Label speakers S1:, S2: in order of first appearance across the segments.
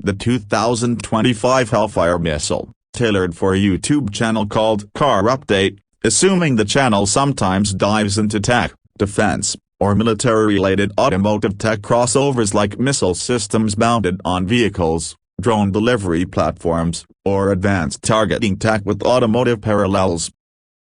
S1: the 2025 Hellfire Missile, tailored for a YouTube channel called Car Update, assuming the channel sometimes dives into tech, defense, or military-related automotive tech crossovers like missile systems mounted on vehicles, drone delivery platforms, or advanced targeting tech with automotive parallels.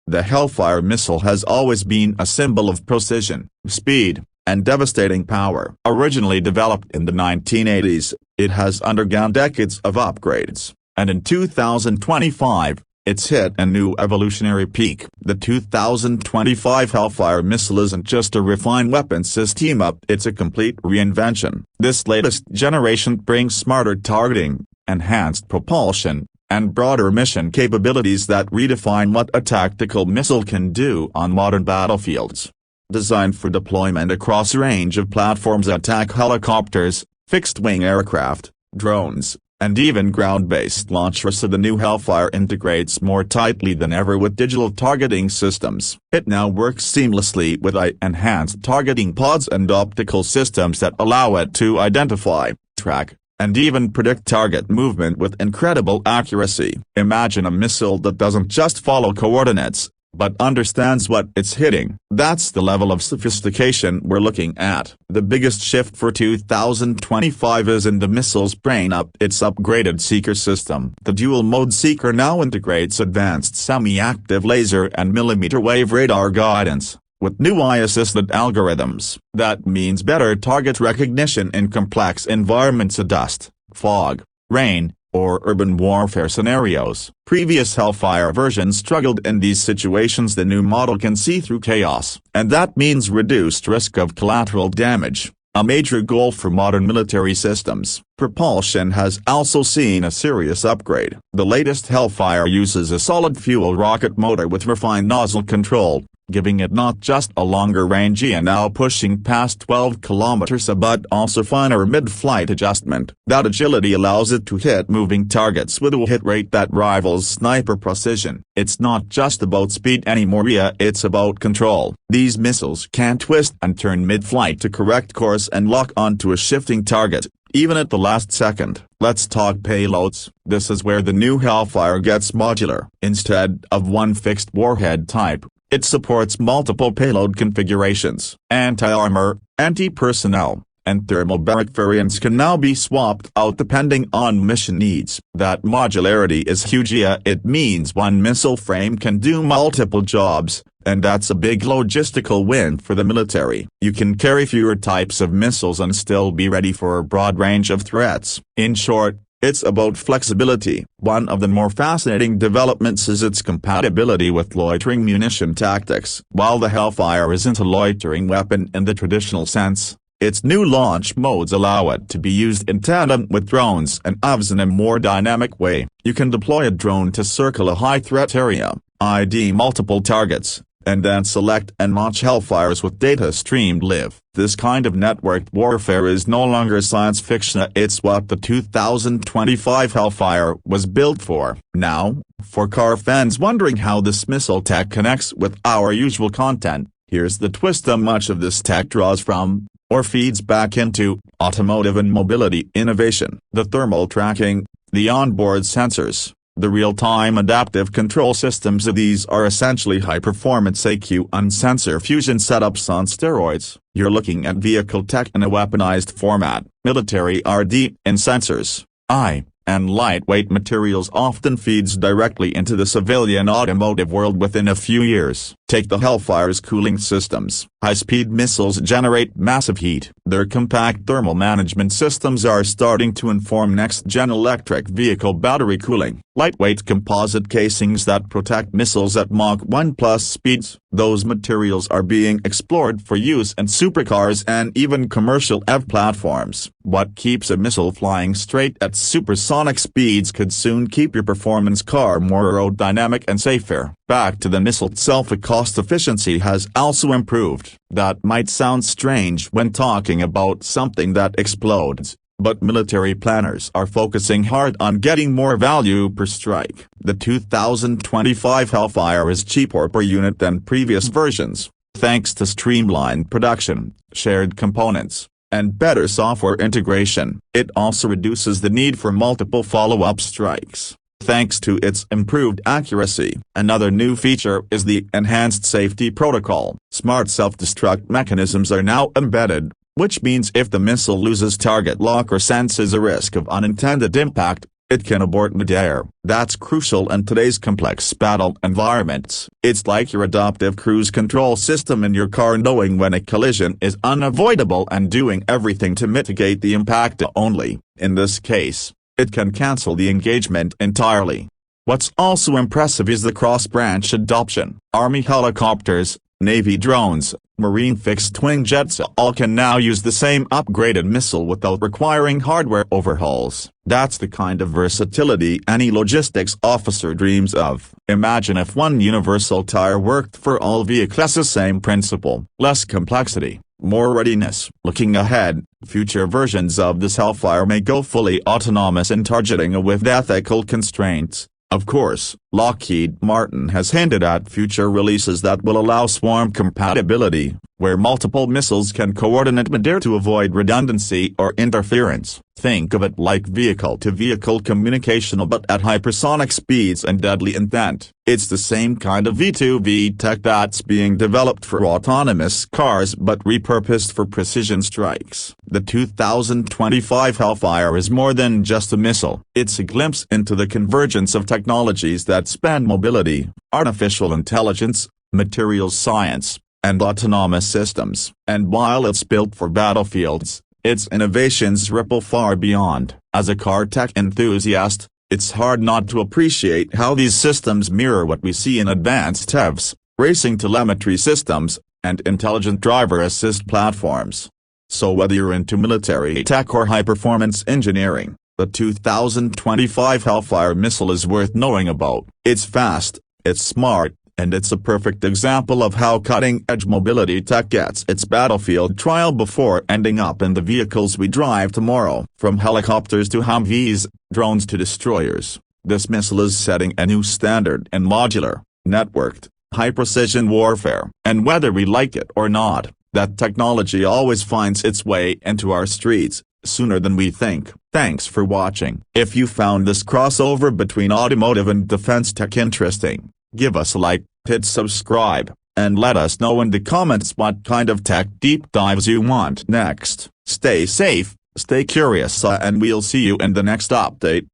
S1: The Hellfire missile has always been a symbol of precision, speed, and devastating power. Originally developed in the 1980s, it has undergone decades of upgrades, and in 2025, it's hit a new evolutionary peak. The 2025 Hellfire missile isn't just a refined weapon system, it's a complete reinvention. This latest generation brings smarter targeting, enhanced propulsion, and broader mission capabilities that redefine what a tactical missile can do on modern battlefields. Designed for deployment across a range of platforms, attack helicopters, fixed-wing aircraft, drones, and even ground-based launchers, so the new Hellfire integrates more tightly than ever with digital targeting systems. It now works seamlessly with enhanced targeting pods and optical systems that allow it to identify, track, and even predict target movement with incredible accuracy. Imagine a missile that doesn't just follow coordinates, but understands what it's hitting. That's the level of sophistication we're looking at. The biggest shift for 2025 is in the missile's brain. Its upgraded seeker system. The dual-mode seeker now integrates advanced semi-active laser and millimeter-wave radar guidance, with new AI-assisted algorithms. That means better target recognition in complex environments, dust, fog, rain, or urban warfare scenarios. Previous Hellfire versions struggled in these situations. The new model can see through chaos, and that means reduced risk of collateral damage, a major goal for modern military systems. Propulsion has also seen a serious upgrade. The latest Hellfire uses a solid-fuel rocket motor with refined nozzle control, giving it not just a longer range and now pushing past 12 kilometers, but also finer mid-flight adjustment. That agility allows it to hit moving targets with a hit rate that rivals sniper precision. It's not just about speed anymore, it's about control. These missiles can twist and turn mid-flight to correct course and lock onto a shifting target, even at the last second. Let's talk payloads. This is where the new Hellfire gets modular. Instead of one fixed warhead type, it supports multiple payload configurations. Anti-armor, anti-personnel, and thermobaric variants can now be swapped out depending on mission needs. That modularity is huge. It means one missile frame can do multiple jobs, and that's a big logistical win for the military. You can carry fewer types of missiles and still be ready for a broad range of threats. In short, it's about flexibility. One of the more fascinating developments is its compatibility with loitering munition tactics. While the Hellfire isn't a loitering weapon in the traditional sense, its new launch modes allow it to be used in tandem with drones and AVs in a more dynamic way. You can deploy a drone to circle a high-threat area, ID multiple targets, and then select and launch Hellfires with data streamed live. This kind of networked warfare is no longer science fiction, it's what the 2025 Hellfire was built for. Now, for car fans wondering how this missile tech connects with our usual content, here's the twist. Much of this tech draws from, or feeds back into, automotive and mobility innovation. The thermal tracking, the onboard sensors, the real-time adaptive control systems. These are essentially high-performance AQ and sensor fusion setups on steroids. You're looking at vehicle tech in a weaponized format. Military R&D in sensors, and lightweight materials often feeds directly into the civilian automotive world within a few years. Take the Hellfire's cooling systems. High-speed missiles generate massive heat. Their compact thermal management systems are starting to inform next-gen electric vehicle battery cooling. Lightweight composite casings that protect missiles at Mach 1+ speeds. Those materials are being explored for use in supercars and even commercial EV platforms. What keeps a missile flying straight at supersonic speeds could soon keep your performance car more aerodynamic and safer. Back to the missile itself, cost efficiency has also improved. That might sound strange when talking about something that explodes, but military planners are focusing hard on getting more value per strike. The 2025 Hellfire is cheaper per unit than previous versions, thanks to streamlined production, shared components, and better software integration. It also reduces the need for multiple follow-up strikes, thanks to its improved accuracy. Another new feature is the enhanced safety protocol. Smart self-destruct mechanisms are now embedded, which means if the missile loses target lock or senses a risk of unintended impact, it can abort mid-air. That's crucial in today's complex battle environments. It's like your adaptive cruise control system in your car knowing when a collision is unavoidable and doing everything to mitigate the impact. Only, in this case, it can cancel the engagement entirely. What's also impressive is the cross-branch adoption. Army helicopters, Navy drones, Marine fixed-wing jets all can now use the same upgraded missile without requiring hardware overhauls. That's the kind of versatility any logistics officer dreams of. Imagine if one universal tire worked for all vehicles. The same principle, less complexity, more readiness. Looking ahead, future versions of this Hellfire may go fully autonomous in targeting with ethical constraints. Of course, Lockheed Martin has hinted at future releases that will allow swarm compatibility, where multiple missiles can coordinate mid-air to avoid redundancy or interference. Think of it like vehicle-to-vehicle communication but at hypersonic speeds and deadly intent. It's the same kind of V2V tech that's being developed for autonomous cars but repurposed for precision strikes. The 2025 Hellfire is more than just a missile. It's a glimpse into the convergence of technologies that span mobility, artificial intelligence, materials science, and autonomous systems. And while it's built for battlefields, its innovations ripple far beyond. As a car tech enthusiast, it's hard not to appreciate how these systems mirror what we see in advanced EVs, racing telemetry systems, and intelligent driver assist platforms. So whether you're into military tech or high-performance engineering, the 2025 Hellfire missile is worth knowing about. It's fast, it's smart, and it's a perfect example of how cutting-edge mobility tech gets its battlefield trial before ending up in the vehicles we drive tomorrow. From helicopters to Humvees, drones to destroyers, this missile is setting a new standard in modular, networked, high-precision warfare. And whether we like it or not, that technology always finds its way into our streets, sooner than we think. Thanks for watching. If you found this crossover between automotive and defense tech interesting, give us a like, hit subscribe, and let us know in the comments what kind of tech deep dives you want next. Stay safe, stay curious, and we'll see you in the next update.